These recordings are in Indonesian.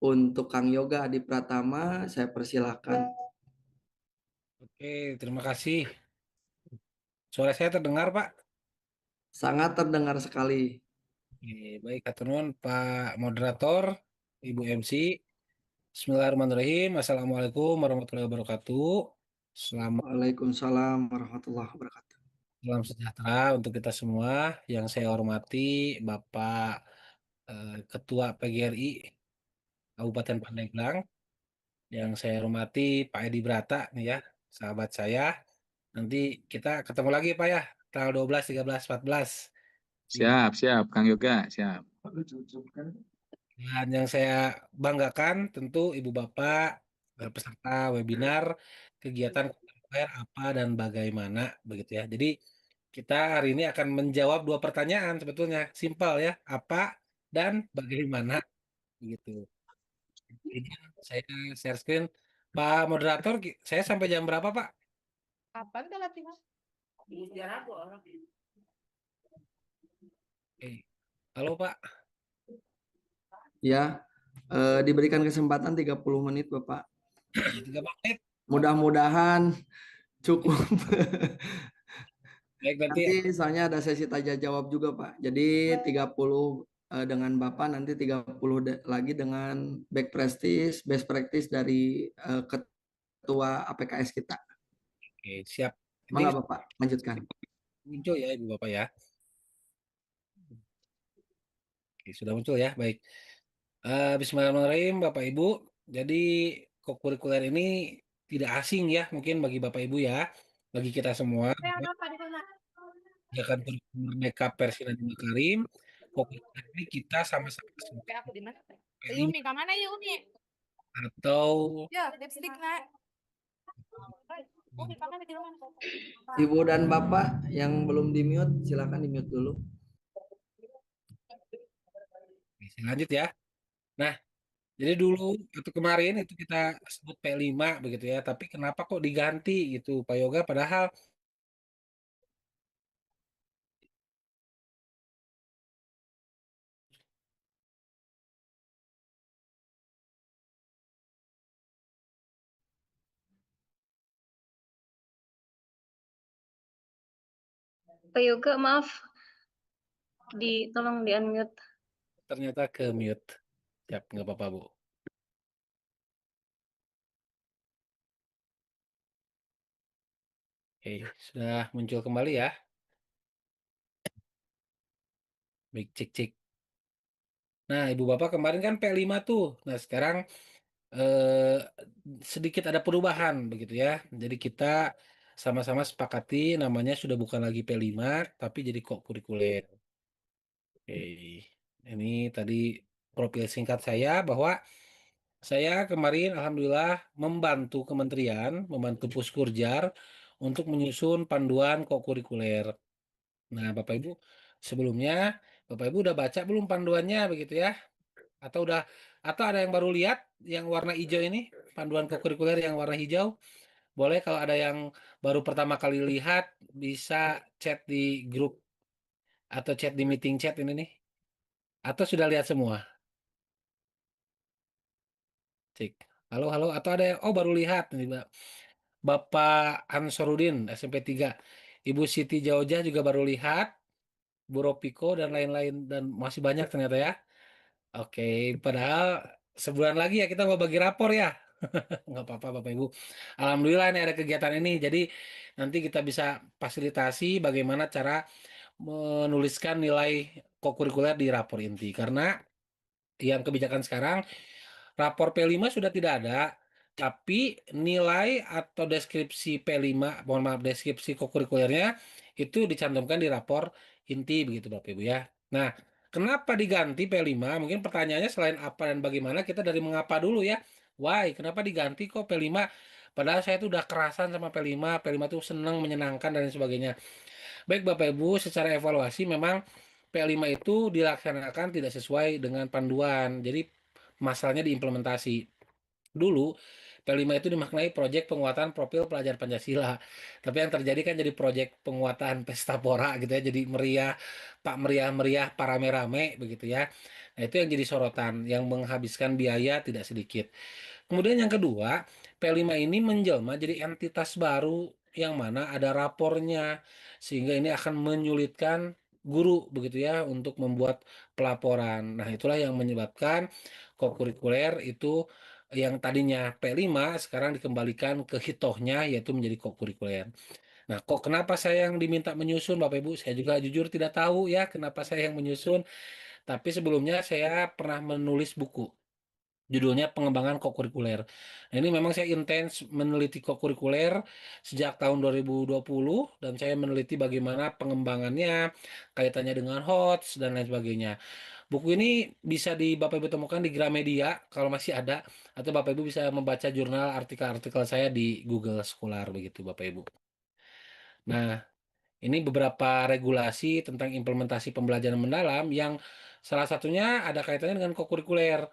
Untuk Kang Yoga Adi Pratama, saya persilahkan. Oke, terima kasih. Suara saya terdengar, Pak? Sangat terdengar sekali. Oke, baik, hatur nuhun, Pak Moderator, Ibu MC. Bismillahirrahmanirrahim. Assalamualaikum warahmatullahi wabarakatuh. Selamat Waalaikumsalam warahmatullahi wabarakatuh. Salam sejahtera untuk kita semua. Yang saya hormati Bapak Ketua PGRI Kabupaten Pandeglang. Yang saya hormati Pak Edi Brata nih ya, sahabat saya. Nanti kita ketemu lagi Pak ya, tanggal 12, 13, 14 di. Siap, siap, Kang Yoga, siap. Dan yang saya banggakan tentu Ibu Bapak peserta webinar kegiatan KKR apa dan bagaimana begitu ya. Jadi kita hari ini akan menjawab dua pertanyaan sebetulnya, simpel ya, apa dan bagaimana begitu. Ini saya share screen. Pak moderator, saya sampai jam berapa Pak? Kapan tuh latihan? Oke. Halo Pak. Ya, diberikan kesempatan 30 menit, Bapak. 3 menit. Mudah-mudahan cukup. Baik nanti. Nanti soalnya ada sesi tanya jawab juga, Pak. Jadi 30 dengan Bapak, nanti 30 lagi dengan best practice dari ketua APKS kita. Oke, siap. Ini Mangga Bapak, lanjutkan. muncul ya Ibu Bapak ya. Oke, sudah muncul ya, baik. Bismillahirrahmanirrahim, Bapak Ibu. Jadi kokurikuler ini tidak asing ya, mungkin bagi Bapak Ibu ya, bagi kita semua. Kebijakan Kurikulum Merdeka versi Nadiem Makarim, kokurikuler ini kita sama-sama sebut Aku di mana? P5 Umi, ke mana ya Umi? atau Ya, lipstick nak. Umi, ke mana di rumah? Ibu dan Bapak yang belum di-mute, silakan di-mute dulu. Bisa lanjut ya. Nah, jadi dulu atau kemarin itu kita sebut P5 begitu ya, tapi kenapa kok diganti gitu Pak Yoga padahal Pak Yoga, maaf, tolong di unmute. ternyata ke mute. Siap, nggak apa-apa Bu. Oke, sudah muncul kembali ya. Baik, cek cek. Nah, Ibu Bapak kemarin kan P5 tuh. Nah, sekarang eh, sedikit ada perubahan begitu ya. Jadi kita sama-sama sepakati namanya sudah bukan lagi P5 tapi jadi kok kurikuler. Oke. Ini tadi profil singkat saya bahwa saya kemarin alhamdulillah membantu kementerian, membantu Puskurjar untuk menyusun panduan kok kurikuler. Nah, Bapak Ibu, sebelumnya Bapak Ibu udah baca belum panduannya begitu ya? Atau udah atau ada yang baru lihat yang warna hijau ini, panduan kokurikuler yang warna hijau? Boleh kalau ada yang baru pertama kali lihat bisa chat di grup atau chat di meeting chat ini nih. Atau sudah lihat semua? Cek. Halo, halo. Atau ada yang baru lihat nih, Bapak Ansarudin SMP 3. Ibu Siti Jaujah juga baru lihat, Bu Ropiko dan lain-lain dan masih banyak ternyata ya. Oke, padahal sebulan lagi ya kita mau bagi rapor ya. Nggak apa-apa Bapak Ibu. Alhamdulillah ini ada kegiatan ini. Jadi nanti kita bisa fasilitasi bagaimana cara menuliskan nilai kokurikuler di rapor inti. Karena yang kebijakan sekarang rapor P5 sudah tidak ada, tapi nilai atau deskripsi P5, mohon maaf deskripsi kokurikulernya itu dicantumkan di rapor inti begitu Bapak Ibu ya. Nah, kenapa diganti P5? Mungkin pertanyaannya selain apa dan bagaimana kita dari mengapa dulu ya. Why? Kenapa diganti kok P5? Padahal saya itu udah kerasan sama P5, P5 itu senang, menyenangkan dan lain sebagainya. Baik Bapak Ibu, secara evaluasi memang P5 itu dilaksanakan tidak sesuai dengan panduan. Jadi masalahnya di implementasi. Dulu P5 itu dimaknai proyek penguatan profil pelajar Pancasila. Tapi yang terjadi kan jadi proyek penguatan pesta pora gitu ya. Jadi meriah, Pak meriah-meriah, para rame begitu ya. Nah, itu yang jadi sorotan yang menghabiskan biaya tidak sedikit. Kemudian yang kedua, P5 ini menjelma jadi entitas baru yang mana ada rapornya sehingga ini akan menyulitkan guru begitu ya untuk membuat pelaporan. Nah, itulah yang menyebabkan kokurikuler itu yang tadinya P5 sekarang dikembalikan ke hitohnya yaitu menjadi kokurikuler. Nah, kok kenapa saya yang diminta menyusun Bapak Ibu? Saya juga jujur tidak tahu ya kenapa saya yang menyusun, tapi sebelumnya saya pernah menulis buku. Judulnya Pengembangan Kokurikuler. Nah, ini memang saya intens meneliti kokurikuler sejak tahun 2020 dan saya meneliti bagaimana pengembangannya, kaitannya dengan HOTS dan lain sebagainya. Buku ini bisa Bapak Ibu temukan di Gramedia kalau masih ada atau Bapak Ibu bisa membaca jurnal artikel-artikel saya di Google Scholar begitu Bapak Ibu. Nah, ini beberapa regulasi tentang implementasi pembelajaran mendalam yang salah satunya ada kaitannya dengan kokurikuler.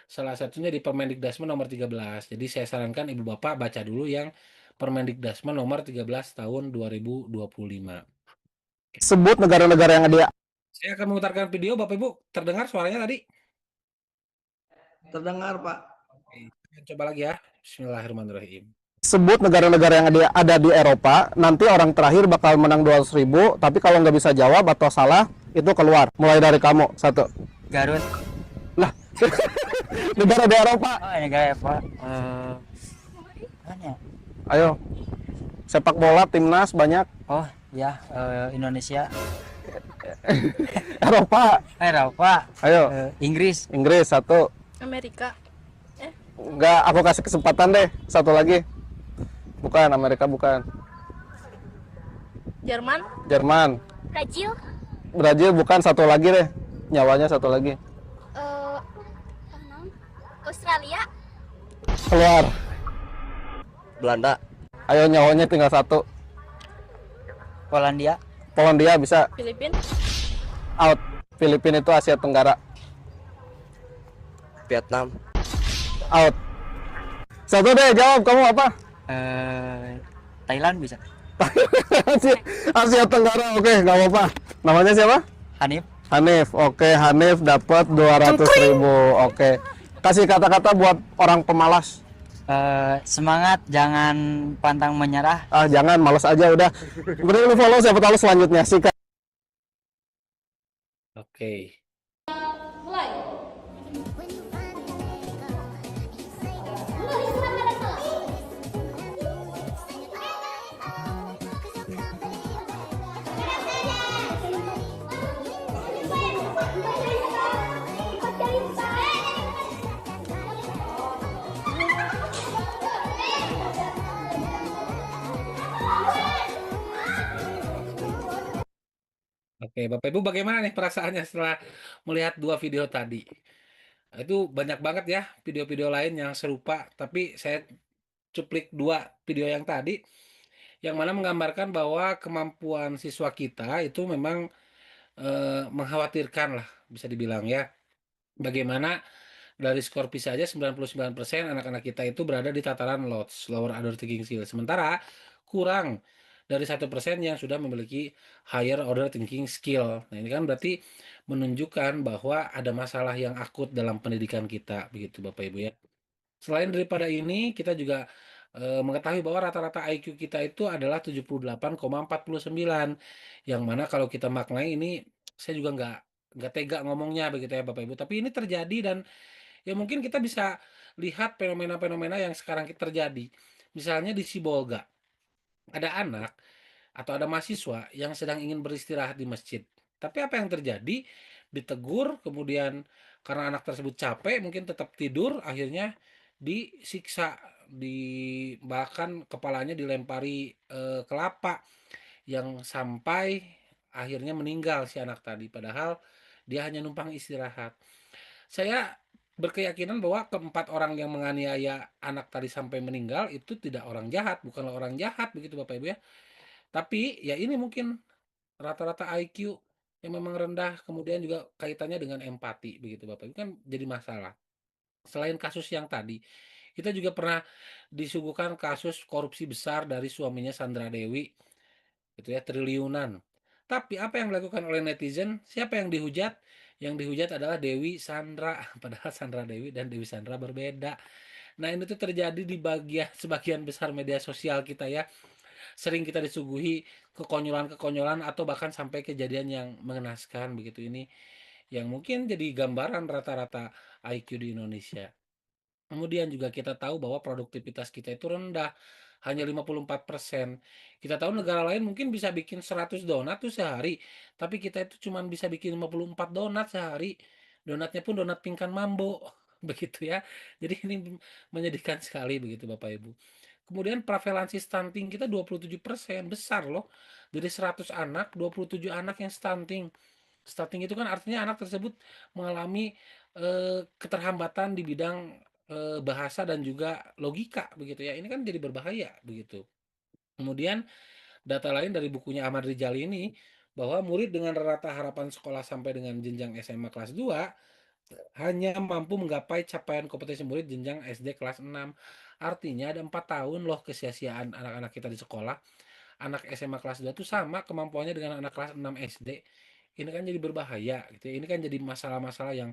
Salah satunya di Permendikbudristek nomor 13. Jadi saya sarankan Ibu Bapak baca dulu yang Permendikbudristek nomor 13 tahun 2025. Sebut negara-negara yang ada. Saya akan memutarkan video, Bapak Ibu. Terdengar suaranya tadi? Terdengar, Pak. Oke, kita coba lagi ya. Bismillahirrahmanirrahim. Sebut negara-negara yang ada di Eropa. Nanti orang terakhir bakal menang 200.000. Tapi kalau nggak bisa jawab atau salah, itu keluar. Mulai dari kamu. 1. Garut. Lah, negara di Eropa. Oh, negara apa? Mana ya? Ayo. Sepak bola, timnas, banyak. Oh, ya, Indonesia. Eropa. Eropa. Ayo. Inggris. Inggris, 1. Amerika. Enggak, aku kasih kesempatan deh. 1 lagi. Bukan, Amerika bukan. Jerman. Jerman. Brazil. Brazil bukan, 1 lagi deh. Nyawanya 1 lagi. Australia. Keluar. Belanda. Ayo, nyawanya tinggal 1. Polandia. Polandia bisa. Filipina. Out. Filipina itu Asia Tenggara. Vietnam. Out. 1 deh, jawab. Kamu apa? Thailand bisa. Asia Tenggara. Oke, nggak apa-apa. Namanya siapa? Hanif. Hanif. Oke, Hanif dapat 200.000. Oke. Kasih kata-kata buat orang pemalas. Semangat, jangan pantang menyerah. Jangan, malas aja udah. Kemudian lu follow siapa tahu selanjutnya. Sikat. Oke. Oke, Bapak Ibu bagaimana nih perasaannya setelah melihat 2 video tadi? Itu banyak banget ya video-video lain yang serupa, tapi saya cuplik 2 video yang tadi, yang mana menggambarkan bahwa kemampuan siswa kita itu memang mengkhawatirkan lah bisa dibilang ya. Bagaimana dari skor PISA aja 99% anak-anak kita itu berada di tataran LOTS, Lower Order Thinking Skill. Sementara kurang dari 1% yang sudah memiliki Higher Order Thinking Skill. Nah, ini kan berarti menunjukkan bahwa ada masalah yang akut dalam pendidikan kita, begitu Bapak Ibu ya. Selain daripada ini, kita juga mengetahui bahwa rata-rata IQ kita itu adalah 78,49, yang mana kalau kita maknai ini, saya juga nggak tega ngomongnya begitu ya Bapak Ibu. Tapi ini terjadi dan ya mungkin kita bisa lihat fenomena-fenomena yang sekarang terjadi. Misalnya di Sibolga, ada anak atau ada mahasiswa yang sedang ingin beristirahat di masjid. Tapi apa yang terjadi? Ditegur, kemudian karena anak tersebut capek, mungkin tetap tidur, akhirnya disiksa, bahkan kepalanya dilempari kelapa yang sampai akhirnya meninggal si anak tadi. Padahal dia hanya numpang istirahat. Saya berkeyakinan bahwa keempat orang yang menganiaya anak tadi sampai meninggal itu tidak orang jahat, bukanlah orang jahat begitu Bapak Ibu ya. Tapi ya ini mungkin rata-rata IQ yang memang rendah, kemudian juga kaitannya dengan empati begitu Bapak Ibu kan jadi masalah. Selain kasus yang tadi, Kita juga pernah disuguhkan kasus korupsi besar dari suaminya Sandra Dewi, gitu ya, triliunan. Tapi apa yang dilakukan oleh netizen? Siapa yang dihujat? Yang dihujat adalah Dewi Sandra, padahal Sandra Dewi dan Dewi Sandra berbeda. Nah, ini tuh terjadi di sebagian besar media sosial kita ya. Sering kita disuguhi kekonyolan-kekonyolan atau bahkan sampai kejadian yang mengenaskan begitu ini yang mungkin jadi gambaran rata-rata IQ di Indonesia. Kemudian juga kita tahu bahwa produktivitas kita itu rendah, hanya 54%. Kita tahu negara lain mungkin bisa bikin 100 donat tuh sehari, tapi kita itu cuman bisa bikin 54 donat sehari. Donatnya pun donat pingkan mambo, begitu ya. Jadi ini menyedihkan sekali begitu Bapak Ibu. Kemudian prevalensi stunting kita 27%, besar loh. Dari 100 anak, 27 anak yang stunting. Stunting itu kan artinya anak tersebut mengalami keterhambatan di bidang bahasa dan juga logika begitu ya. Ini kan jadi berbahaya begitu. Kemudian data lain dari bukunya Ahmad Rizali ini bahwa murid dengan rata harapan sekolah sampai dengan jenjang SMA kelas 2 hanya mampu menggapai capaian kompetensi murid jenjang SD kelas 6. Artinya ada 4 tahun loh kesia-siaan anak-anak kita di sekolah. Anak SMA kelas 2 itu sama kemampuannya dengan anak kelas 6 SD. Ini kan jadi berbahaya gitu ya. Ini kan jadi masalah-masalah yang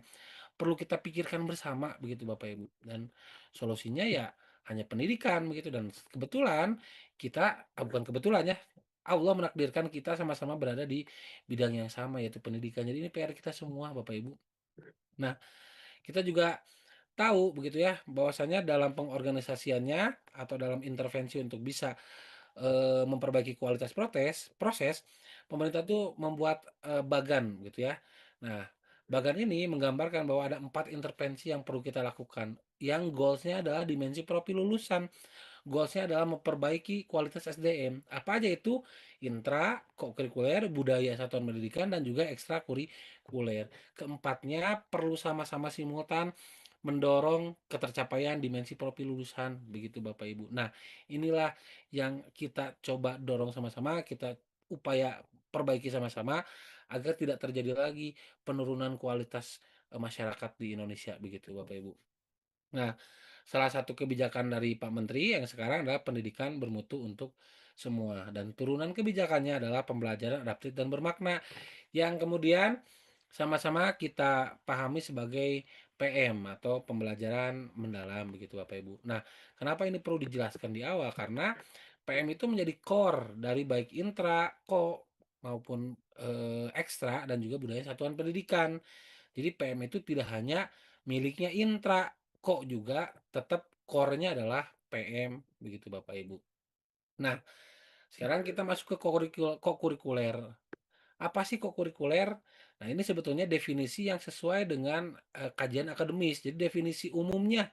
perlu kita pikirkan bersama begitu Bapak Ibu. Dan solusinya ya hanya pendidikan begitu dan kebetulan kita bukan kebetulan ya, Allah menakdirkan kita sama-sama berada di bidang yang sama yaitu pendidikan. Jadi ini PR kita semua Bapak Ibu. Nah, kita juga tahu begitu ya bahwasanya dalam pengorganisasiannya atau dalam intervensi untuk bisa memperbaiki kualitas proses, pemerintah tuh membuat bagan gitu ya. Nah, bagan ini menggambarkan bahwa ada 4 intervensi yang perlu kita lakukan. Yang goalsnya adalah dimensi profil lulusan. Goalsnya adalah memperbaiki kualitas SDM. Apa aja itu? Intra, kokurikuler, budaya satuan pendidikan, dan juga ekstrakurikuler. Keempatnya perlu sama-sama simultan mendorong ketercapaian dimensi profil lulusan. Begitu Bapak Ibu. Nah, inilah yang kita coba dorong sama-sama, kita upaya perbaiki sama-sama agar tidak terjadi lagi penurunan kualitas masyarakat di Indonesia. Begitu Bapak Ibu. Nah, salah satu kebijakan dari Pak Menteri yang sekarang adalah pendidikan bermutu untuk semua dan turunan kebijakannya adalah pembelajaran adaptif dan bermakna yang kemudian sama-sama kita pahami sebagai PM atau pembelajaran mendalam begitu Bapak Ibu. Nah, kenapa ini perlu dijelaskan di awal? Karena PM itu menjadi core dari baik intra, ko maupun ekstra dan juga budaya satuan pendidikan. Jadi PM itu tidak hanya miliknya intra, kok juga tetap core-nya adalah PM begitu Bapak Ibu. Nah, sekarang kita masuk ke kokurikuler. Apa sih kokurikuler? Nah, ini sebetulnya definisi yang sesuai dengan kajian akademis. Jadi definisi umumnya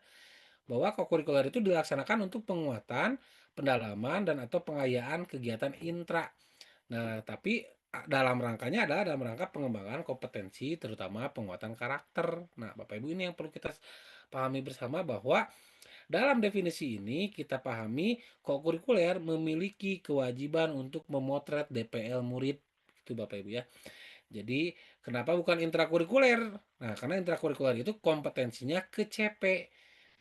bahwa kokurikuler itu dilaksanakan untuk penguatan, pendalaman dan atau pengayaan kegiatan intra. Nah, tapi dalam rangkanya adalah dalam rangka pengembangan kompetensi terutama penguatan karakter. Nah, Bapak Ibu ini yang perlu kita pahami bersama bahwa dalam definisi ini kita pahami kokurikuler memiliki kewajiban untuk memotret DPL murid. Itu Bapak Ibu ya. Jadi, kenapa bukan intrakurikuler? Nah, karena intrakurikuler itu kompetensinya ke CP.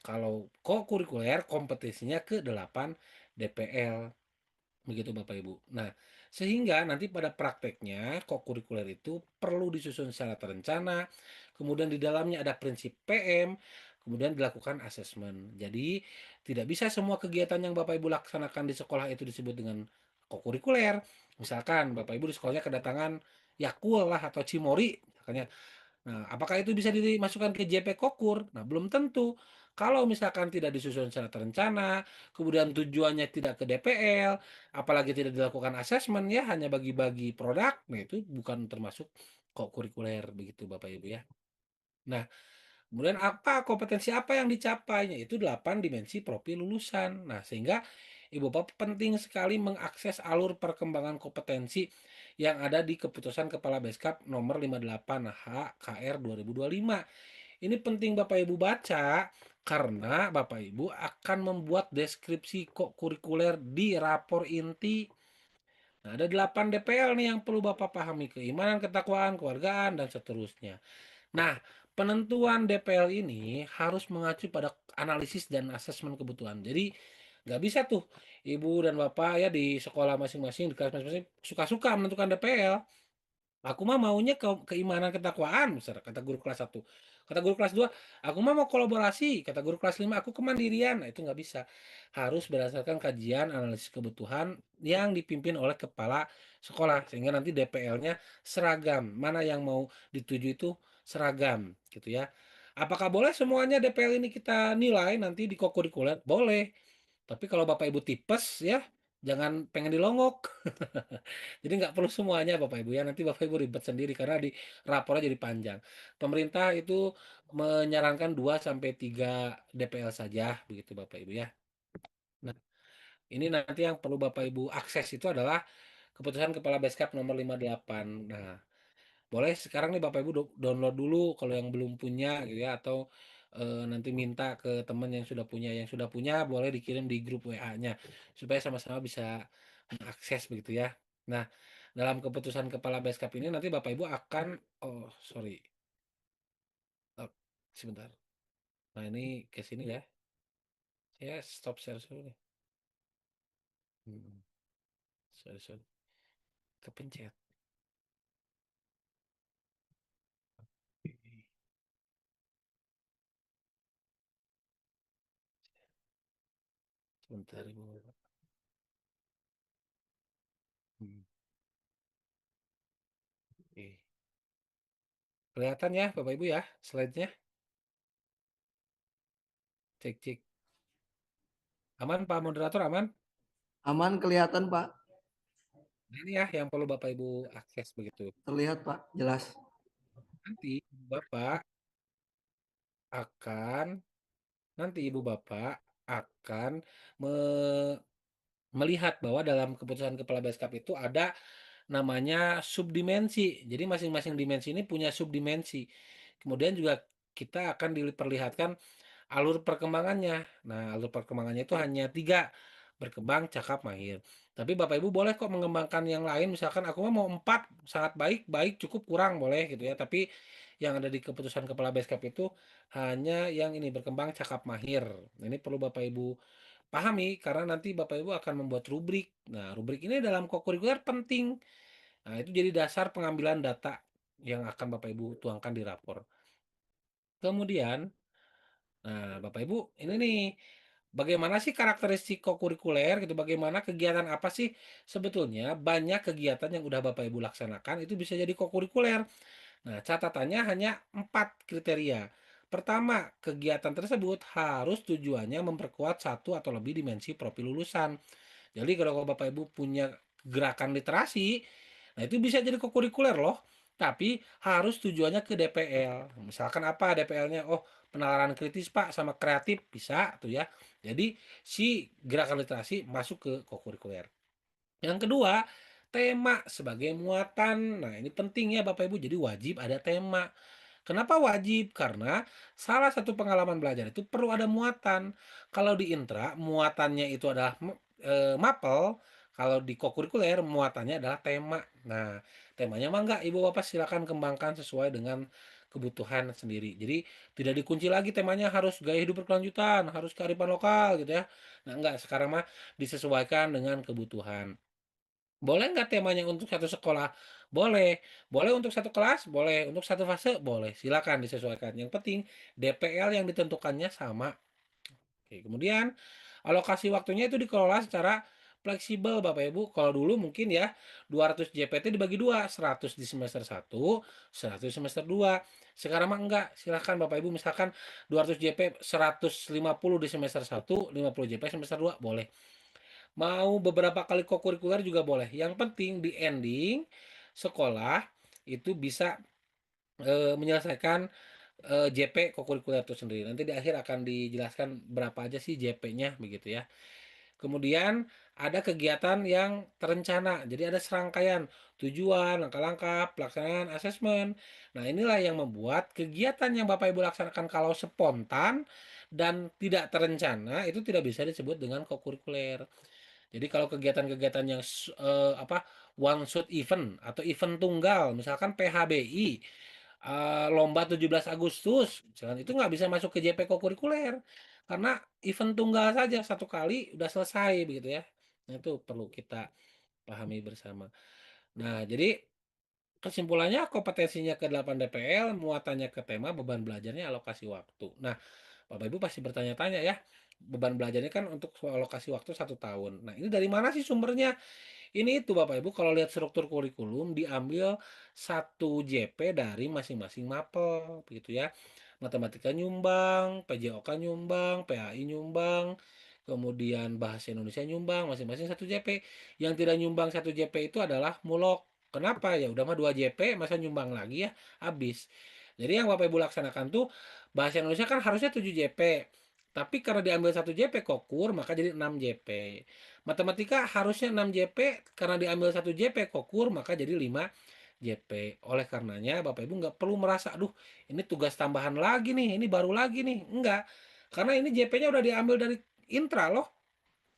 Kalau kokurikuler kompetensinya ke 8 DPL. Begitu Bapak Ibu. Nah, sehingga nanti pada prakteknya kokurikuler itu perlu disusun secara terencana, kemudian di dalamnya ada prinsip PM, kemudian dilakukan asesmen. Jadi, tidak bisa semua kegiatan yang Bapak Ibu laksanakan di sekolah itu disebut dengan kokurikuler. Misalkan Bapak Ibu di sekolahnya kedatangan Yakul lah atau Cimori, misalnya. Nah, apakah itu bisa dimasukkan ke JP Kokur? Nah, belum tentu. Kalau misalkan tidak disusun secara terencana, kemudian tujuannya tidak ke DPL, apalagi tidak dilakukan asesmen ya hanya bagi-bagi produk, nah itu bukan termasuk kok kurikuler begitu Bapak Ibu ya. Nah, kemudian kompetensi apa yang dicapainya? Itu 8 dimensi profil lulusan. Nah, sehingga Ibu Bapak penting sekali mengakses alur perkembangan kompetensi yang ada di keputusan Kepala Beskap nomor 58 HKR 2025. Ini penting Bapak Ibu baca karena Bapak Ibu akan membuat deskripsi kok kurikuler di rapor inti. Nah, ada 8 DPL nih yang perlu Bapak pahami, keimanan, ketakwaan, kewargaan, dan seterusnya. Nah, penentuan DPL ini harus mengacu pada analisis dan asesmen kebutuhan. Jadi nggak bisa tuh ibu dan bapak ya di sekolah masing-masing, di kelas masing-masing suka-suka menentukan DPL. Aku mah maunya keimanan ketakwaan, misal kata guru kelas 1. Kata guru kelas 2, aku mah mau kolaborasi. Kata guru kelas 5, aku kemandirian. Nah, itu nggak bisa. Harus berdasarkan kajian analisis kebutuhan yang dipimpin oleh kepala sekolah sehingga nanti DPL-nya seragam. Mana yang mau dituju itu seragam gitu ya. Apakah boleh semuanya DPL ini kita nilai nanti di kokurikuler? Boleh. Tapi kalau Bapak Ibu tipes ya, jangan pengen dilongok. Jadi nggak perlu semuanya Bapak Ibu ya, nanti Bapak Ibu ribet sendiri karena di rapornya jadi panjang. Pemerintah itu menyarankan 2 sampai 3 DPL saja begitu Bapak Ibu ya. Nah, ini nanti yang perlu Bapak Ibu akses itu adalah keputusan Kepala Beskap nomor 58. Nah, boleh sekarang nih Bapak Ibu download dulu kalau yang belum punya gitu ya atau nanti minta ke teman yang sudah punya. Yang sudah punya boleh dikirim di grup WA-nya supaya sama-sama bisa mengakses begitu ya. Nah, dalam keputusan Kepala Beskap ini nanti Bapak Ibu akan oh sorry. Oh, sebentar. Nah, ini ke sini ya. Saya stop share dulu nih. Hmm, sorry. Kepencet. Sebentar Ibu. Hmm, oke. Kelihatan ya Bapak Ibu ya slide-nya. Cek. Aman Pak Moderator aman? Aman kelihatan Pak, Nah, ini ya yang perlu Bapak Ibu akses begitu. terlihat Pak, jelas. Nanti Bapak akan nanti Ibu Bapak akan me- melihat bahwa dalam keputusan Kepala Beskap itu ada namanya subdimensi. Jadi masing-masing dimensi ini punya subdimensi. Kemudian juga kita akan diperlihatkan alur perkembangannya. Nah, alur perkembangannya itu hanya 3, berkembang, cakap, mahir. Tapi Bapak Ibu boleh kok mengembangkan yang lain, misalkan aku mau 4, sangat baik, baik, cukup, kurang, boleh gitu ya. Tapi yang ada di keputusan Kepala Beskap itu hanya yang ini, berkembang, cakap, mahir. Nah, ini perlu Bapak Ibu pahami karena nanti Bapak Ibu akan membuat rubrik. Nah, rubrik ini dalam kokurikuler penting. Nah, itu jadi dasar pengambilan data yang akan Bapak Ibu tuangkan di rapor. Kemudian, nah Bapak Ibu, ini nih, bagaimana sih karakteristik kokurikuler gitu, bagaimana kegiatan apa sih sebetulnya banyak kegiatan yang udah Bapak Ibu laksanakan itu bisa jadi kokurikuler. Nah, catatannya hanya 4 kriteria. Pertama, kegiatan tersebut harus tujuannya memperkuat satu atau lebih dimensi profil lulusan. Jadi kalau Bapak Ibu punya gerakan literasi, nah itu bisa jadi kokurikuler loh. Tapi harus tujuannya ke DPL. Misalkan apa DPL-nya? Oh, penalaran kritis Pak sama kreatif bisa tuh ya. Jadi si gerakan literasi masuk ke kokurikuler. Yang kedua, tema sebagai muatan. Nah, ini penting ya Bapak Ibu. Jadi wajib ada tema. Kenapa wajib? Karena salah satu pengalaman belajar itu perlu ada muatan. Kalau di intra, muatannya itu adalah mapel. Kalau di kokurikuler, muatannya adalah tema. Nah, temanya mah enggak, Ibu Bapak silakan kembangkan sesuai dengan kebutuhan sendiri. Jadi tidak dikunci lagi temanya harus gaya hidup berkelanjutan, harus kearifan lokal gitu ya. Nah, enggak, sekarang mah disesuaikan dengan kebutuhan. Boleh nggak temanya untuk satu sekolah? Boleh. Boleh untuk satu kelas? Boleh. Untuk satu fase? Boleh. Silakan disesuaikan. Yang penting DPL yang ditentukannya sama. Oke, kemudian alokasi waktunya itu dikelola secara fleksibel Bapak Ibu. Kalau dulu mungkin ya 200 JPT dibagi dua, 100 di semester 1, 100 di semester 2. Sekarang mah enggak. Silakan Bapak Ibu misalkan 200 JP 150 di semester 1, 50 JP semester 2 boleh. Mau beberapa kali kokurikuler juga boleh. Yang penting di ending sekolah itu bisa menyelesaikan JP kokurikuler itu sendiri. Nanti di akhir akan dijelaskan berapa aja sih JP-nya begitu ya. Kemudian ada kegiatan yang terencana. Jadi ada serangkaian tujuan, langkah-langkah, pelaksanaan asesmen. Nah, inilah yang membuat kegiatan yang Bapak Ibu laksanakan kalau spontan dan tidak terencana itu tidak bisa disebut dengan kokurikuler. Jadi kalau kegiatan-kegiatan yang apa one shot event atau event tunggal, misalkan PHBI lomba 17 Agustus, misalkan itu nggak bisa masuk ke JP kokurikuler karena event tunggal saja satu kali udah selesai begitu ya. Nah, itu perlu kita pahami bersama. Nah, jadi kesimpulannya kompetensinya ke 8 DPL, muatannya ke tema, beban belajarnya, alokasi waktu. Nah, Bapak Ibu pasti bertanya-tanya ya, beban belajarnya kan untuk alokasi waktu 1 tahun. Nah, ini dari mana sih sumbernya? Ini itu Bapak Ibu kalau lihat struktur kurikulum diambil 1 JP dari masing-masing mapel begitu ya. Matematika nyumbang, PJOK nyumbang, PAI nyumbang, kemudian bahasa Indonesia nyumbang, masing-masing 1 JP. Yang tidak nyumbang 1 JP itu adalah mulok. Kenapa? Ya udah mah 2 JP, masa nyumbang lagi ya, habis. Jadi yang Bapak Ibu laksanakan tuh bahasa Indonesia kan harusnya 7 JP. Tapi karena diambil 1 JP kokur, maka jadi 6 JP. Matematika harusnya 6 JP, karena diambil 1 JP kokur, maka jadi 5 JP. Oleh karenanya Bapak Ibu nggak perlu merasa, aduh ini tugas tambahan lagi nih, ini baru lagi nih. Enggak. Karena ini JP-nya udah diambil dari intra loh.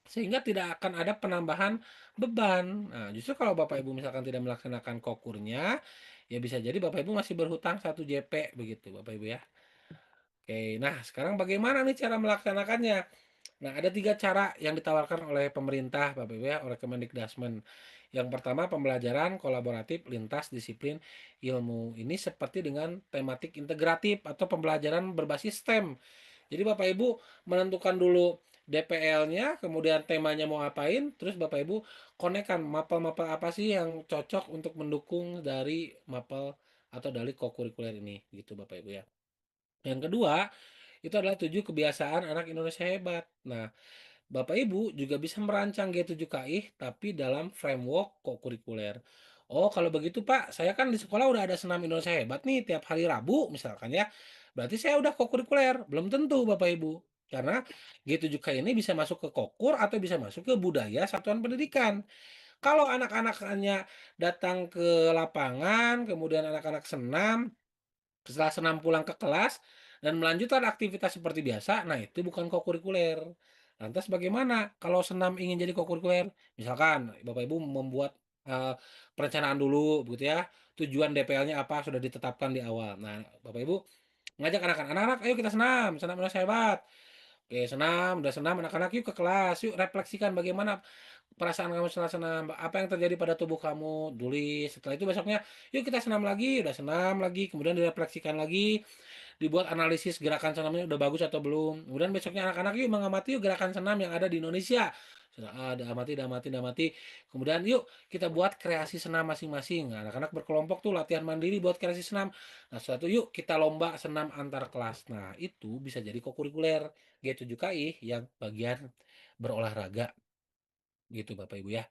Sehingga tidak akan ada penambahan beban. Nah, justru kalau Bapak Ibu misalkan tidak melaksanakan kokurnya, ya bisa jadi Bapak Ibu masih berhutang 1 JP begitu Bapak Ibu ya. Oke, nah sekarang bagaimana nih cara melaksanakannya? Nah, ada 3 cara yang ditawarkan oleh pemerintah, Bapak Ibu ya, oleh Kemendikbudrismen. Yang pertama, pembelajaran kolaboratif lintas disiplin ilmu. Ini seperti dengan tematik integratif atau pembelajaran berbasis STEM. Jadi Bapak Ibu menentukan dulu DPL-nya, kemudian temanya mau apain, terus Bapak Ibu konekkan mapel-mapel apa sih yang cocok untuk mendukung dari mapel atau dari kokurikuler ini, gitu Bapak Ibu ya. Yang kedua, itu adalah 7 kebiasaan anak Indonesia hebat. Nah, Bapak Ibu juga bisa merancang G7KI tapi dalam framework kokurikuler. Oh, kalau begitu Pak, saya kan di sekolah udah ada senam Indonesia hebat nih tiap hari Rabu misalkan ya. Berarti saya udah kokurikuler. Belum tentu Bapak Ibu. Karena G7K ini bisa masuk ke kokur atau bisa masuk ke budaya satuan pendidikan. Kalau anak-anaknya datang ke lapangan, kemudian anak-anak senam, setelah senam pulang ke kelas dan melanjutkan aktivitas seperti biasa, nah itu bukan kokurikuler. Lantas bagaimana kalau senam ingin jadi kokurikuler? Misalkan Bapak Ibu membuat perencanaan dulu begitu ya. Tujuan DPL-nya apa sudah ditetapkan di awal. Nah, Bapak Ibu ngajak anak-anak, "Anak-anak, ayo kita senam, senam Indonesia hebat." Oke, senam, udah senam anak-anak yuk ke kelas, yuk refleksikan bagaimana perasaan kamu setelah senam, apa yang terjadi pada tubuh kamu, tulis. Setelah itu besoknya, yuk kita senam lagi, udah senam lagi, kemudian direfleksikan lagi, dibuat analisis gerakan senamnya udah bagus atau belum. Kemudian besoknya anak-anak yuk mengamati yuk gerakan senam yang ada di Indonesia. Sudah, diamati, diamati, diamati. Kemudian yuk kita buat kreasi senam masing-masing. Nah, anak-anak berkelompok tuh latihan mandiri buat kreasi senam. Nah, setelah itu yuk kita lomba senam antar kelas. Nah, itu bisa jadi kokurikuler G7KI yang bagian berolahraga gitu Bapak Ibu ya.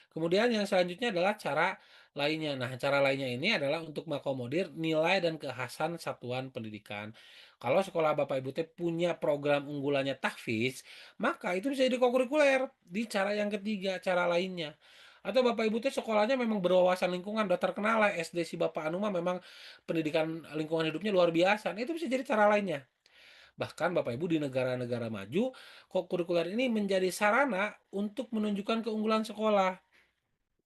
Kemudian yang selanjutnya adalah cara lainnya. Nah, cara lainnya ini adalah untuk mengakomodir nilai dan kekhasan satuan pendidikan. Kalau sekolah Bapak Ibu teh punya program unggulannya tahfiz, maka itu bisa jadi kokurikuler di cara yang ketiga, cara lainnya. Atau Bapak Ibu teh sekolahnya memang berwawasan lingkungan, udah terkenal lah SD si Bapak Anu mah memang pendidikan lingkungan hidupnya luar biasa. Nah, itu bisa jadi cara lainnya. Bahkan Bapak Ibu di negara-negara maju, kokurikuler ini menjadi sarana untuk menunjukkan keunggulan sekolah.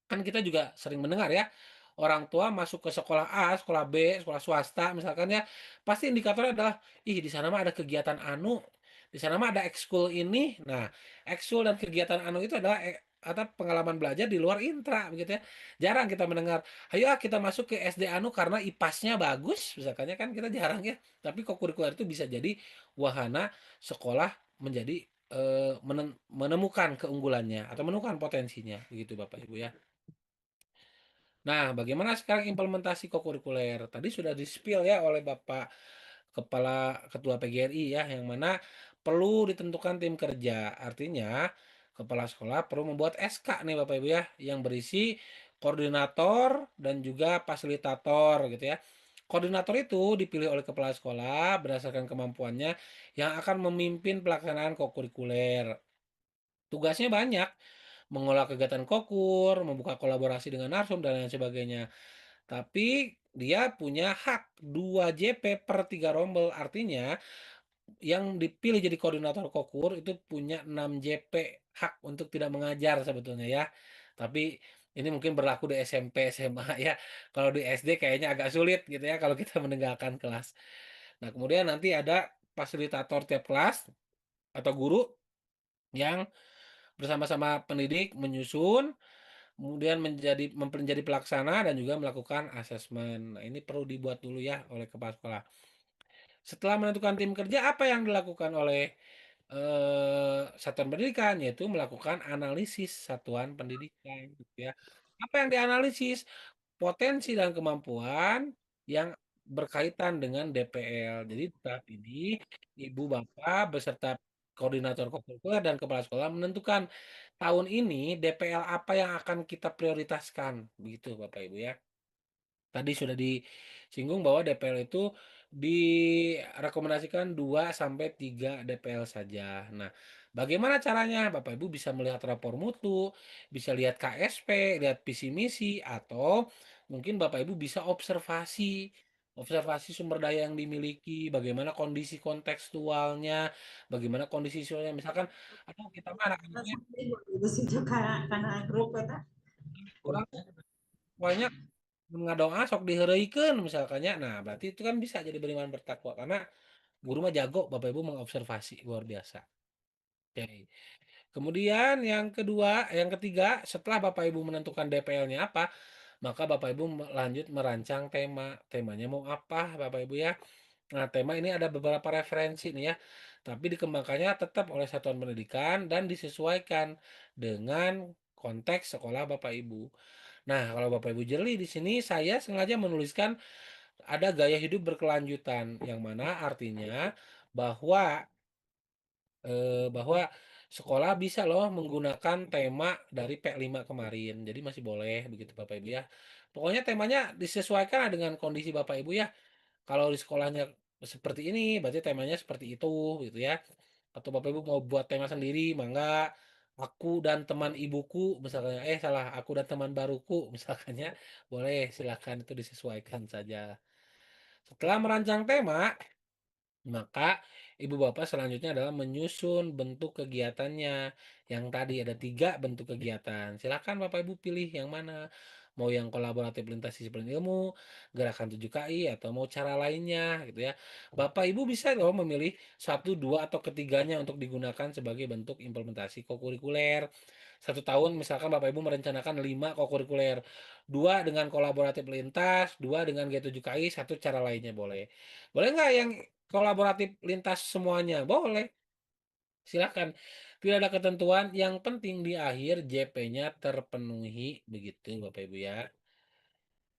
Kan kita juga sering mendengar ya, orang tua masuk ke sekolah A, sekolah B, sekolah swasta misalkan ya, pasti indikatornya adalah, ih di sana mah ada kegiatan anu, di sana mah ada ekskul ini. Nah, ekskul dan kegiatan anu itu adalah atau pengalaman belajar di luar intra begitu ya. Jarang kita mendengar, ayo kita masuk ke SD anu karena IPAS-nya bagus, misalkannya kan kita jarang ya. Tapi kokurikuler itu bisa jadi wahana sekolah menjadi menemukan keunggulannya atau menemukan potensinya begitu Bapak Ibu ya. Nah, bagaimana sekarang implementasi kokurikuler? Tadi sudah di-spill ya oleh Bapak Kepala Ketua PGRI ya, yang mana perlu ditentukan tim kerja. Artinya, kepala sekolah perlu membuat SK nih Bapak Ibu ya, yang berisi koordinator dan juga fasilitator gitu ya. Koordinator itu dipilih oleh kepala sekolah berdasarkan kemampuannya yang akan memimpin pelaksanaan kokurikuler. Tugasnya banyak, mengolah kegiatan kokur, membuka kolaborasi dengan narsum dan lain sebagainya. Tapi dia punya hak 2 JP per 3 rombel. Artinya yang dipilih jadi koordinator kokur itu punya 6 JP hak untuk tidak mengajar sebetulnya ya. Tapi Ini mungkin berlaku di SMP, SMA ya. Kalau di SD kayaknya agak sulit gitu ya kalau kita meninggalkan kelas. Nah, kemudian nanti ada fasilitator tiap kelas atau guru yang bersama-sama pendidik menyusun, kemudian menjadi pelaksana dan juga melakukan asesmen. Nah, ini perlu dibuat dulu ya oleh kepala sekolah. Setelah menentukan tim kerja, apa yang dilakukan oleh satuan pendidikan? Yaitu melakukan analisis satuan pendidikan, gitu ya. Apa yang dianalisis? Potensi dan kemampuan yang berkaitan dengan DPL. Jadi saat ini ibu bapak beserta koordinator kokurikuler dan kepala sekolah menentukan tahun ini DPL apa yang akan kita prioritaskan, begitu Bapak Ibu ya. Tadi sudah disinggung bahwa DPL itu direkomendasikan 2 sampai 3 DPL saja. Nah, bagaimana caranya? Bapak Ibu bisa melihat rapor mutu, bisa lihat KSP, lihat visi misi, atau mungkin Bapak Ibu bisa observasi. Observasi sumber daya yang dimiliki, bagaimana kondisi kontekstualnya, bagaimana kondisi visualnya. Misalkan, aduh kita mah anak-anaknya kurang banyak ngadoa sok diheureuikeun misalkannya. Nah, berarti itu kan bisa jadi beriman bertakwa karena guru mah jago Bapak Ibu mengobservasi luar biasa. Oke. Kemudian yang kedua, yang ketiga, setelah Bapak Ibu menentukan DPL-nya apa, maka Bapak Ibu lanjut merancang tema. Temanya mau apa, Bapak Ibu ya? Nah, tema ini ada beberapa referensi nih ya, tapi dikembangkannya tetap oleh satuan pendidikan dan disesuaikan dengan konteks sekolah Bapak Ibu. Nah, kalau Bapak Ibu jeli di sini saya sengaja menuliskan ada gaya hidup berkelanjutan, yang mana artinya bahwa bahwa sekolah bisa loh menggunakan tema dari P5 kemarin. Jadi masih boleh begitu Bapak Ibu ya. Pokoknya temanya disesuaikan dengan kondisi Bapak Ibu ya. Kalau di sekolahnya seperti ini, berarti temanya seperti itu gitu ya. Atau Bapak Ibu mau buat tema sendiri, mangga. Aku dan teman ibuku, misalnya, salah, aku dan teman baruku, misalkannya, boleh silakan itu disesuaikan saja. Setelah merancang tema, maka ibu bapak selanjutnya adalah menyusun bentuk kegiatannya. Yang tadi ada 3 bentuk kegiatan. Silakan bapak ibu pilih yang mana. Mau yang kolaboratif lintas disiplin ilmu, gerakan 7KI, atau mau cara lainnya gitu ya. Bapak ibu bisa loh memilih 1, 2, atau ketiganya untuk digunakan sebagai bentuk implementasi kokurikuler. 1 tahun misalkan bapak ibu merencanakan 5 kokurikuler. 2 dengan kolaboratif lintas, 2 dengan G7KI, 1 cara lainnya boleh. Boleh nggak yang kolaboratif lintas semuanya? Boleh, silakan. Tidak ada ketentuan, yang penting di akhir JP-nya terpenuhi, begitu Bapak Ibu ya.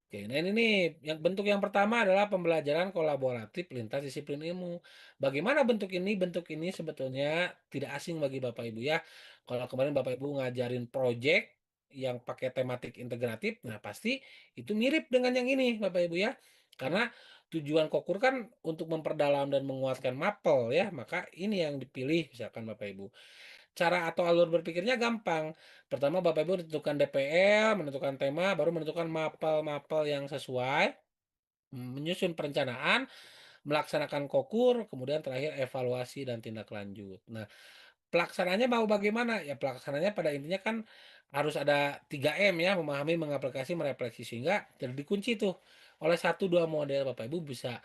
Oke, nah ini nih, yang bentuk yang pertama adalah pembelajaran kolaboratif lintas disiplin ilmu. Bagaimana bentuk ini? Bentuk ini sebetulnya tidak asing bagi Bapak Ibu ya. Kalau kemarin Bapak Ibu ngajarin project yang pakai tematik integratif, nah pasti itu mirip dengan yang ini Bapak Ibu ya. Karena tujuan Kokur kan untuk memperdalam dan menguatkan mapel ya, maka ini yang dipilih misalkan Bapak Ibu. Cara atau alur berpikirnya gampang. Pertama Bapak Ibu menentukan DPL, menentukan tema, baru menentukan mapel-mapel yang sesuai, menyusun perencanaan, melaksanakan kokur, kemudian terakhir evaluasi dan tindak lanjut. Nah, pelaksananya mau bagaimana? Ya pelaksananya pada intinya kan harus ada 3M ya, memahami, mengaplikasi, merefleksi, sehingga jadi dikunci tuh oleh 1-2 model. Bapak Ibu bisa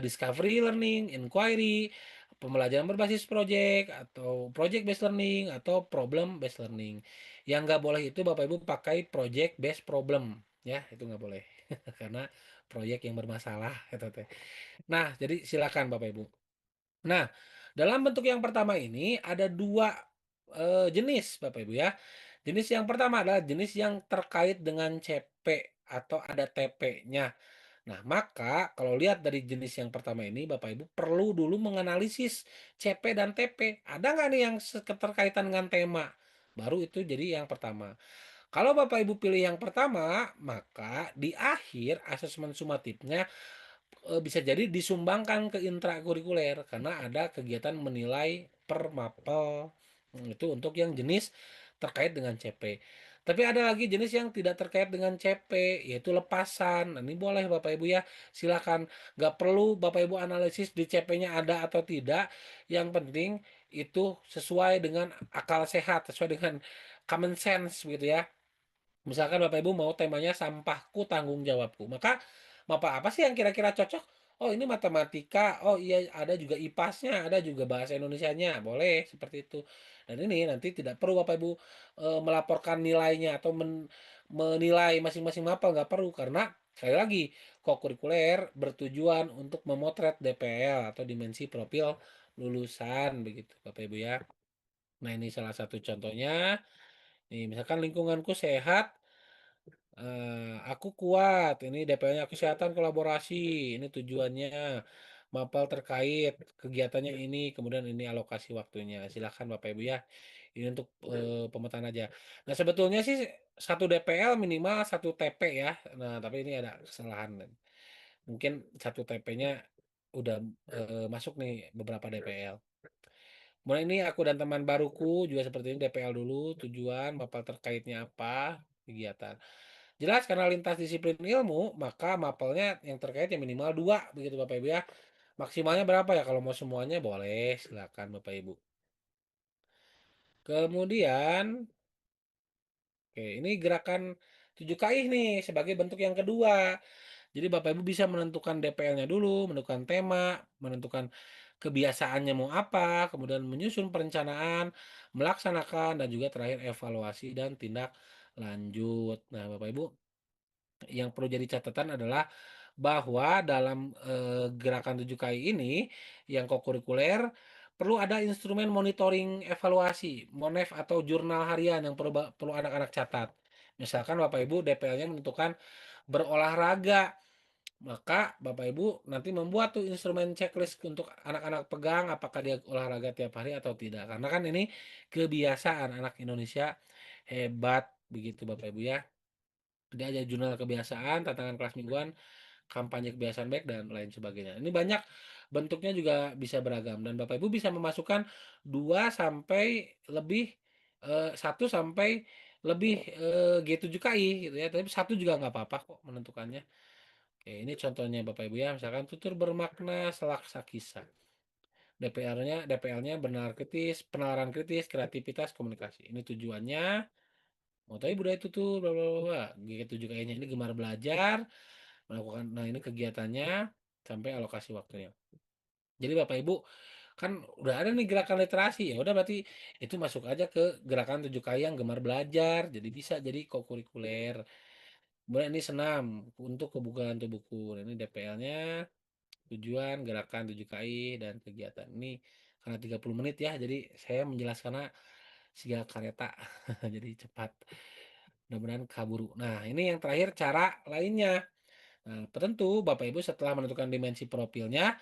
discovery learning, inquiry, pembelajaran berbasis project, atau project based learning, atau problem based learning. Yang nggak boleh itu Bapak Ibu pakai project based problem, ya itu nggak boleh karena proyek yang bermasalah. Gitu, teh. Nah, jadi silakan Bapak Ibu. Nah, dalam bentuk yang pertama ini ada 2 jenis Bapak Ibu ya. Jenis yang pertama adalah jenis yang terkait dengan CP atau ada TP-nya. Nah, maka kalau lihat dari jenis yang pertama ini, Bapak Ibu perlu dulu menganalisis CP dan TP. Ada nggak nih yang keterkaitan dengan tema? Baru itu jadi yang pertama. Kalau Bapak Ibu pilih yang pertama, maka di akhir asesmen sumatifnya bisa jadi disumbangkan ke intrakurikuler karena ada kegiatan menilai per mapel. Itu untuk yang jenis terkait dengan CP. Tapi ada lagi jenis yang tidak terkait dengan CP, yaitu lepasan. Nah, ini boleh Bapak Ibu ya, silakan. Nggak perlu Bapak Ibu analisis di CP-nya ada atau tidak. Yang penting itu sesuai dengan akal sehat, sesuai dengan common sense gitu ya. Misalkan Bapak Ibu mau temanya sampahku tanggung jawabku, maka Bapak apa sih yang kira-kira cocok? Oh ini matematika, oh iya ada juga IPAS-nya, ada juga bahasa Indonesianya, boleh seperti itu. Dan ini nanti tidak perlu Bapak Ibu melaporkan nilainya atau menilai masing-masing mapel, nggak perlu karena sekali lagi kokurikuler bertujuan untuk memotret DPL atau dimensi profil lulusan begitu Bapak Ibu ya. Nah ini salah satu contohnya. Nih, misalkan lingkunganku sehat, aku kuat, ini DP-nya kesehatan kolaborasi, ini tujuannya, mapel terkait kegiatannya ini, kemudian ini alokasi waktunya. Silakan Bapak Ibu ya. Ini untuk pemetaan aja. Nah, sebetulnya sih satu DPL minimal satu TP ya. Nah, tapi ini ada kesalahan. Mungkin satu TP-nya udah masuk nih beberapa DPL. Mulai ini aku dan teman baruku juga seperti ini DPL dulu, tujuan, mapel terkaitnya apa, kegiatan. Jelas karena lintas disiplin ilmu, maka mapelnya yang terkait yang minimal 2 begitu Bapak Ibu ya. Maksimalnya berapa ya? Kalau mau semuanya boleh, silakan Bapak Ibu. Kemudian, oke, ini gerakan 7 KI nih sebagai bentuk yang kedua. Jadi Bapak Ibu bisa menentukan DPL-nya dulu, menentukan tema, menentukan kebiasaannya mau apa, kemudian menyusun perencanaan, melaksanakan, dan juga terakhir evaluasi dan tindak lanjut. Nah, Bapak Ibu, yang perlu jadi catatan adalah bahwa dalam gerakan 7KI ini yang kokurikuler perlu ada instrumen monitoring evaluasi, MONEV atau jurnal harian yang perlu anak-anak catat. Misalkan Bapak Ibu DPL-nya menentukan berolahraga, maka Bapak Ibu nanti membuat tuh instrumen checklist untuk anak-anak pegang apakah dia olahraga tiap hari atau tidak. Karena kan ini kebiasaan anak Indonesia hebat begitu Bapak Ibu ya. Dia ada jurnal kebiasaan, tantangan kelas mingguan, kampanye kebiasaan baik dan lain sebagainya. Ini banyak bentuknya juga bisa beragam dan Bapak Ibu bisa memasukkan 2 sampai lebih 1 sampai lebih G7KI gitu ya. Tapi satu juga nggak apa-apa kok menentukannya. Oke, ini contohnya Bapak Ibu ya, misalkan tutur bermakna selaksa kisah. DPL-nya benar kritis, penalaran kritis, kreativitas, komunikasi. Ini tujuannya mau tahu budaya tutur bla bla bla. G7 kayaknya ini gemar belajar, melakukan nah ini kegiatannya sampai alokasi waktunya. Jadi Bapak Ibu kan udah ada nih gerakan literasi ya udah berarti itu masuk aja ke gerakan 7 KI yang gemar belajar. Jadi bisa jadi kokurikuler. Kemudian ini senam untuk kebugaran tubuhku. Ini DPL-nya tujuan gerakan 7 KI dan kegiatan. Ini karena 30 menit ya. Jadi saya menjelaskannya siga kareta. Jadi cepat. Mudah-mudahan kaburu. Nah, ini yang terakhir cara lainnya. Nah, tentu Bapak Ibu setelah menentukan dimensi profilnya,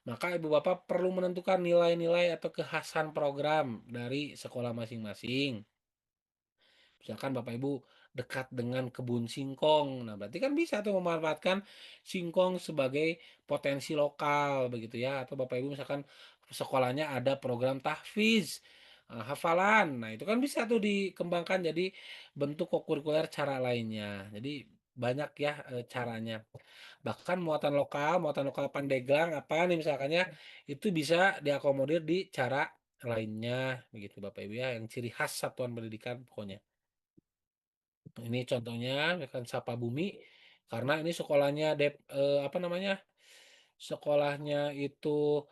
maka Ibu Bapak perlu menentukan nilai-nilai atau kekhasan program dari sekolah masing-masing. Misalkan Bapak Ibu dekat dengan kebun singkong. Nah, berarti kan bisa tuh memanfaatkan singkong sebagai potensi lokal begitu ya. Atau Bapak Ibu misalkan sekolahnya ada program tahfiz, hafalan. Nah, itu kan bisa tuh dikembangkan jadi bentuk kokurikuler cara lainnya. Jadi banyak ya caranya. Bahkan muatan lokal Pandeglang apa nih misalkannya itu bisa diakomodir di cara lainnya begitu Bapak Ibu ya yang ciri khas satuan pendidikan pokoknya. Ini contohnya misalkan Sapa Bumi karena ini sekolahnya apa namanya? Sekolahnya itu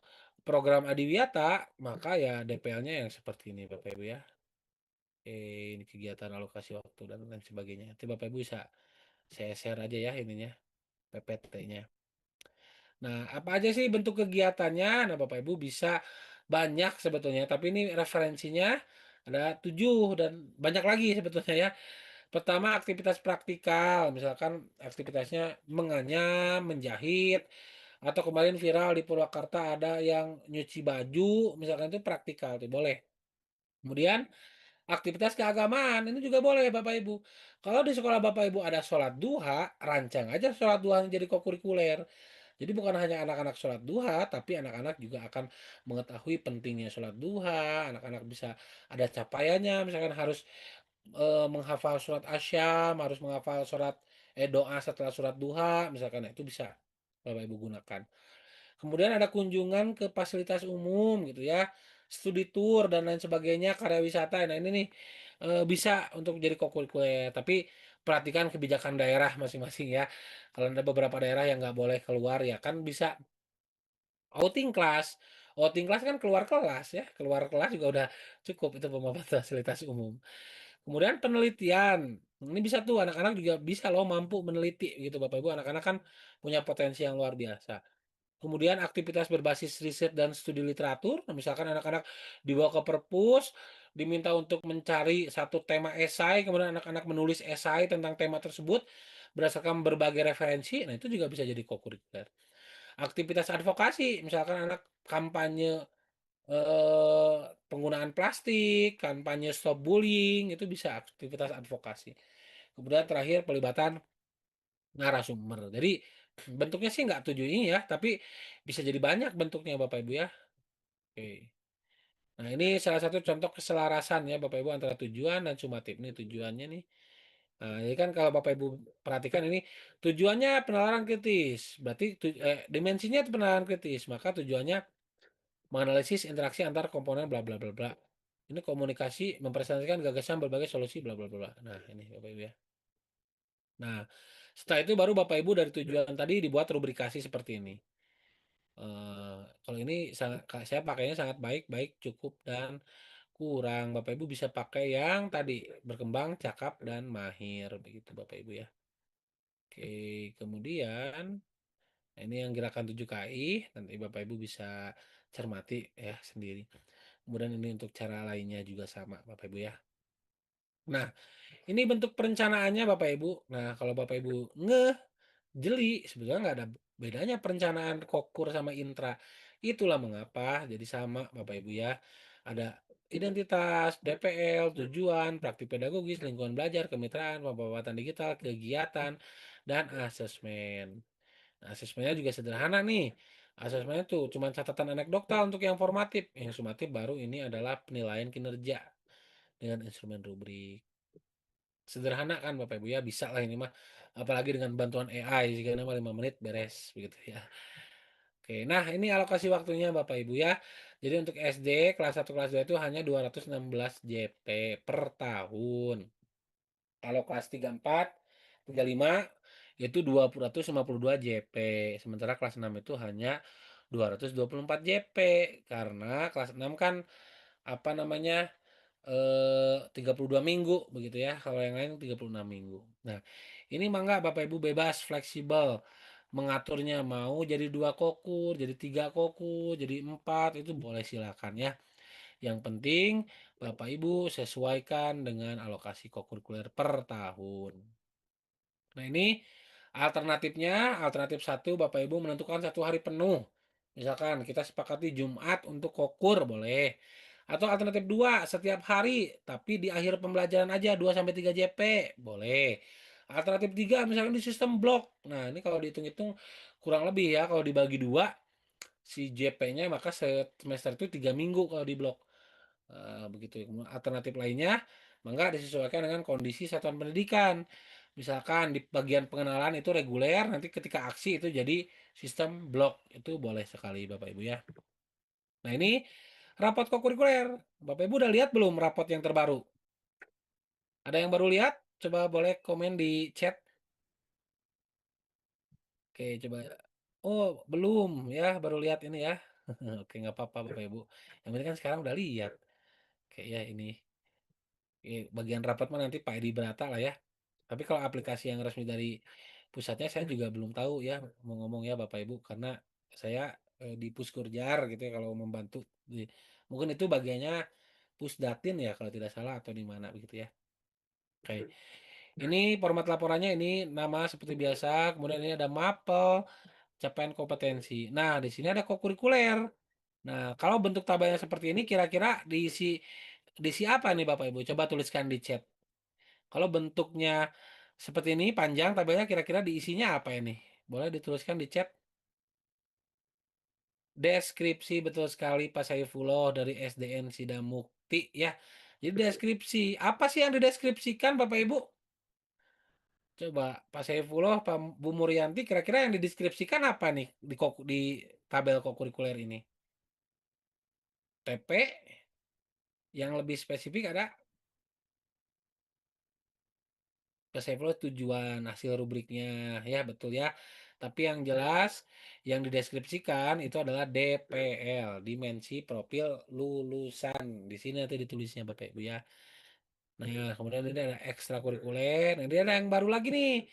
program Adiwiyata, maka ya DPL-nya yang seperti ini Bapak Ibu ya. Ini kegiatan alokasi waktu dan lain sebagainya. Nanti Bapak Ibu bisa saya share aja ya ininya PPT-nya. Nah, apa aja sih bentuk kegiatannya? Nah, Bapak Ibu bisa banyak sebetulnya, tapi ini referensinya ada 7 dan banyak lagi sebetulnya ya. Pertama aktivitas praktikal, misalkan aktivitasnya menganyam, menjahit, atau kemarin viral di Purwakarta ada yang nyuci baju, misalkan itu praktikal, itu boleh. Kemudian aktivitas keagamaan ini juga boleh Bapak Ibu. Kalau di sekolah Bapak Ibu ada sholat duha, rancang aja sholat duha jadi kokurikuler. Jadi bukan hanya anak-anak sholat duha, tapi anak-anak juga akan mengetahui pentingnya sholat duha. Anak-anak bisa ada capaiannya, misalkan harus menghafal surat Asyam, harus menghafal doa setelah surat duha, misalkan. Nah, itu bisa Bapak Ibu gunakan. Kemudian ada kunjungan ke fasilitas umum gitu ya, studi tour dan lain sebagainya, karya wisata. Nah, ini nih bisa untuk jadi kokurikuler. Tapi perhatikan kebijakan daerah masing-masing ya. Kalau ada beberapa daerah yang nggak boleh keluar ya kan bisa outing class. Outing class kan keluar kelas ya, keluar kelas juga udah cukup itu pemaparan fasilitas umum. Kemudian penelitian, ini bisa tuh anak-anak juga bisa loh mampu meneliti gitu Bapak Ibu, anak-anak kan punya potensi yang luar biasa. Kemudian aktivitas berbasis riset dan studi literatur, misalkan anak-anak dibawa ke perpus, diminta untuk mencari satu tema esai, kemudian anak-anak menulis esai tentang tema tersebut berdasarkan berbagai referensi, nah itu juga bisa jadi kokurikuler. Aktivitas advokasi, misalkan anak kampanye eh, penggunaan plastik, kampanye stop bullying, itu bisa aktivitas advokasi. Kemudian terakhir pelibatan narasumber. Jadi bentuknya sih nggak 7 ini ya, tapi bisa jadi banyak bentuknya Bapak Ibu ya. Oke. Nah ini salah satu contoh keselarasan ya Bapak Ibu antara tujuan dan sumatif. Ini tujuannya nih. Nah ini kan kalau Bapak Ibu perhatikan ini tujuannya penalaran kritis. Berarti dimensinya itu penalaran kritis. Maka tujuannya menganalisis interaksi antar komponen bla bla bla bla. Ini komunikasi mempresentasikan gagasan berbagai solusi bla bla bla. Nah ini Bapak Ibu ya. Nah setelah itu baru Bapak Ibu dari tujuan tadi dibuat rubrikasi seperti ini. Kalau ini saya pakainya sangat baik, baik, cukup, dan kurang. Bapak Ibu bisa pakai yang tadi berkembang, cakap, dan mahir begitu Bapak Ibu ya. Oke, kemudian nah ini yang gerakan 7 KI, nanti Bapak Ibu bisa cermati ya sendiri. Kemudian ini untuk cara lainnya juga sama Bapak Ibu ya. Nah, ini bentuk perencanaannya Bapak Ibu. Nah, kalau Bapak Ibu jeli, sebetulnya nggak ada bedanya perencanaan kokur sama intra. Itulah mengapa jadi sama Bapak Ibu ya. Ada identitas, DPL, tujuan, praktik pedagogis, lingkungan belajar, kemitraan, pembawaatan digital, kegiatan, dan asesmen. Nah, asesmennya juga sederhana nih. Asesmennya tuh cuma catatan anekdotal untuk yang formatif. Yang sumatif baru ini adalah penilaian kinerja dengan instrumen rubrik. Sederhana kan Bapak Ibu ya, bisa lah ini mah. Apalagi dengan bantuan AI, jika nama 5 menit beres begitu ya. Oke, nah ini alokasi waktunya Bapak Ibu ya. Jadi untuk SD kelas 1 kelas 2 itu hanya 216 JP per tahun. Kalau kelas 3 4 35 itu 252 JP. Sementara kelas 6 itu hanya 224 JP karena kelas 6 kan apa namanya 32 minggu begitu ya, kalau yang lain 36 minggu. Nah, ini mangga Bapak Ibu bebas, fleksibel mengaturnya mau jadi 2 kokur, jadi 3 kokur, jadi 4 itu boleh silakan ya. Yang penting Bapak Ibu sesuaikan dengan alokasi kokurikuler per tahun. Nah, ini alternatifnya, alternatif 1 Bapak Ibu menentukan 1 hari penuh. Misalkan kita sepakati Jumat untuk kokur boleh. Atau alternatif 2 setiap hari tapi di akhir pembelajaran aja 2 sampai 3 JP, boleh. Alternatif 3 misalkan di sistem blok. Nah, ini kalau dihitung-hitung kurang lebih ya kalau dibagi 2 si JP-nya maka semester itu 3 minggu kalau di blok. Begitu. Kemudian alternatif lainnya maka disesuaikan dengan kondisi satuan pendidikan. Misalkan di bagian pengenalan itu reguler, nanti ketika aksi itu jadi sistem blok. Itu boleh sekali Bapak Ibu ya. Nah ini rapot kokurikuler. Bapak Ibu udah lihat belum rapot yang terbaru? Ada yang baru lihat? Coba boleh komen di chat. Oke, coba. Oh, belum ya, baru lihat ini ya. Oke, nggak apa-apa Bapak Ibu. Yang penting kan sekarang udah lihat. Oke ya ini. Bagian rapat mah nanti Pak Edi Brata lah ya. Tapi kalau aplikasi yang resmi dari pusatnya saya juga belum tahu ya mau ngomong ya Bapak Ibu karena saya di Puskurjar gitu ya kalau membantu. Mungkin itu bagiannya Pusdatin ya kalau tidak salah atau di mana begitu ya. Oke. Ini format laporannya ini nama seperti biasa, kemudian ini ada mapel, capaian kompetensi. Nah, di sini ada kokurikuler. Nah, kalau bentuk tabelnya seperti ini kira-kira diisi apa nih Bapak Ibu? Coba tuliskan di chat. Kalau bentuknya seperti ini panjang tabelnya kira-kira diisinya apa ini? Boleh dituliskan di chat. Deskripsi betul sekali Pak Saifullah dari SDN Sidamukti ya. Jadi deskripsi, apa sih yang dideskripsikan Bapak Ibu? Coba Pak Saifullah, Pak Bu Murianti kira-kira yang dideskripsikan apa nih di tabel kokurikuler ini? TP yang lebih spesifik ada Persepolis tujuan hasil rubriknya, ya betul ya. Tapi yang jelas yang dideskripsikan itu adalah DPL, dimensi profil lulusan. Di sini nanti ditulisnya Bapak Ibu ya. Nah, kemudian ini ada ekstrakurikuler. Nah, ini ada yang baru lagi nih.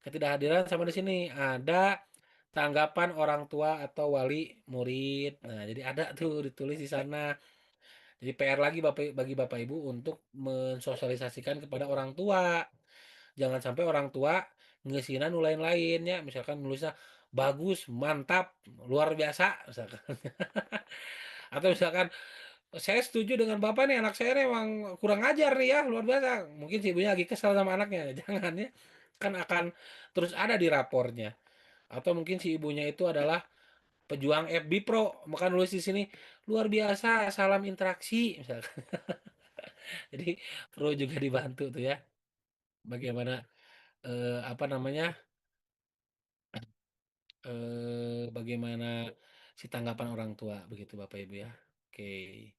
Ketidakhadiran sama di sini ada tanggapan orang tua atau wali murid. Nah, jadi ada tuh ditulis di sana. Jadi PR lagi bagi Bapak Ibu untuk mensosialisasikan kepada orang tua. Jangan sampai orang tua ngesinan nu lain-lain ya. Misalkan nulisnya bagus, mantap, luar biasa misalkan. Atau misalkan saya setuju dengan Bapak nih, anak saya nih emang kurang ajar nih ya, luar biasa. Mungkin si ibunya lagi kesal sama anaknya. Jangan ya. Kan akan terus ada di rapornya. Atau mungkin si ibunya itu adalah pejuang FB Pro, maka nulis di sini luar biasa, salam interaksi misalkan. Jadi perlu juga dibantu tuh ya. Bagaimana apa namanya? Bagaimana si tanggapan orang tua begitu Bapak Ibu ya. Oke.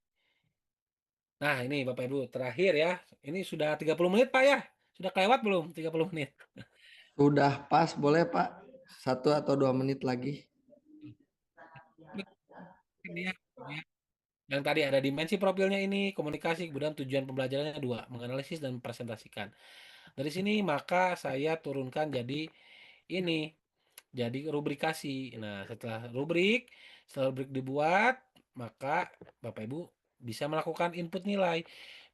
Nah, ini Bapak Ibu terakhir ya. Ini sudah 30 menit Pak ya. Sudah kelewat belum 30 menit? Udah pas, boleh Pak. 1 atau 2 menit lagi. Ini ya. Ya. Yang tadi ada dimensi profilnya ini, komunikasi, kemudian tujuan pembelajarannya dua, menganalisis dan presentasikan. Dari sini maka saya turunkan jadi ini, jadi rubrikasi. Nah, setelah rubrik dibuat, maka Bapak Ibu bisa melakukan input nilai.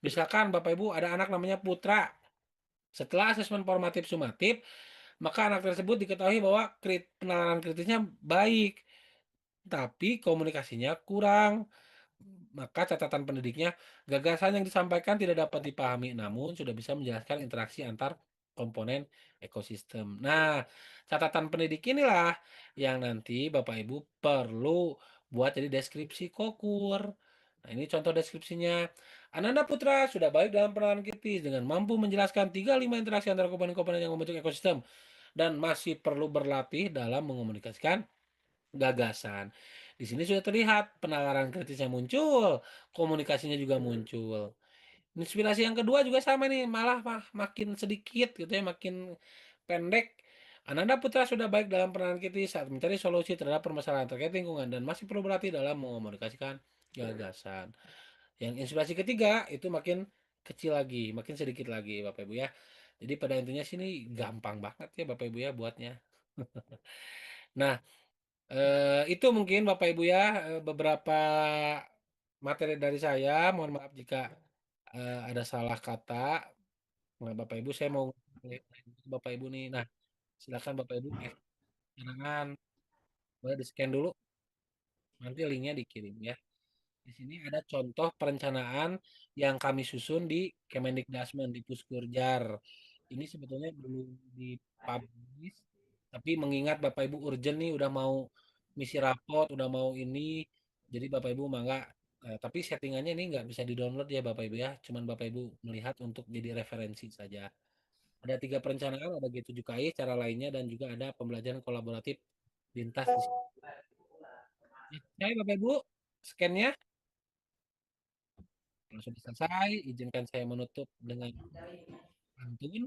Misalkan Bapak Ibu ada anak namanya Putra. Setelah asesmen formatif sumatif, maka anak tersebut diketahui bahwa penalaran kritisnya baik, tapi komunikasinya kurang. Maka catatan pendidiknya, gagasan yang disampaikan tidak dapat dipahami, namun sudah bisa menjelaskan interaksi antar komponen ekosistem. Nah, catatan pendidik inilah yang nanti Bapak Ibu perlu buat jadi deskripsi kokur. Nah, ini contoh deskripsinya. Ananda Putra sudah baik dalam penanganan kritis dengan mampu menjelaskan 35 interaksi antara komponen-komponen yang membentuk ekosistem dan masih perlu berlatih dalam mengomunikasikan gagasan. Di sini sudah terlihat penalaran kritisnya muncul, komunikasinya juga muncul. Inspirasi yang kedua juga sama nih, malah makin sedikit gitu ya, makin pendek. Ananda Putra sudah baik dalam penanganan kritis saat mencari solusi terhadap permasalahan terkait lingkungan dan masih perlu berlatih dalam mengomunikasikan gagasan. Yang inspirasi ketiga itu makin kecil lagi, makin sedikit lagi Bapak Ibu ya. Jadi pada intinya sini gampang banget ya Bapak Ibu ya buatnya. Nah, itu mungkin Bapak Ibu ya, beberapa materi dari saya. Mohon maaf jika, ada salah kata. Nah, Bapak Ibu saya mau Bapak Ibu nih. Nah, silakan Bapak Ibu silakan boleh di-scan dulu, nanti linknya dikirim ya. Di sini ada contoh perencanaan yang kami susun di Kemendikbudristek di Puskurjar. Ini sebetulnya belum dipublish, tapi mengingat Bapak Ibu urgent nih udah mau misi rapot, udah mau ini, jadi Bapak Ibu mangga. Tapi settingannya ini nggak bisa di-download ya Bapak Ibu ya, cuman Bapak Ibu melihat untuk jadi referensi saja. Ada 3 perencanaan, ada G7KI, cara lainnya, dan juga ada pembelajaran kolaboratif lintas disiplin. Oke, Bapak Ibu, scan-nya. Kalau sudah selesai, izinkan saya menutup dengan pantun.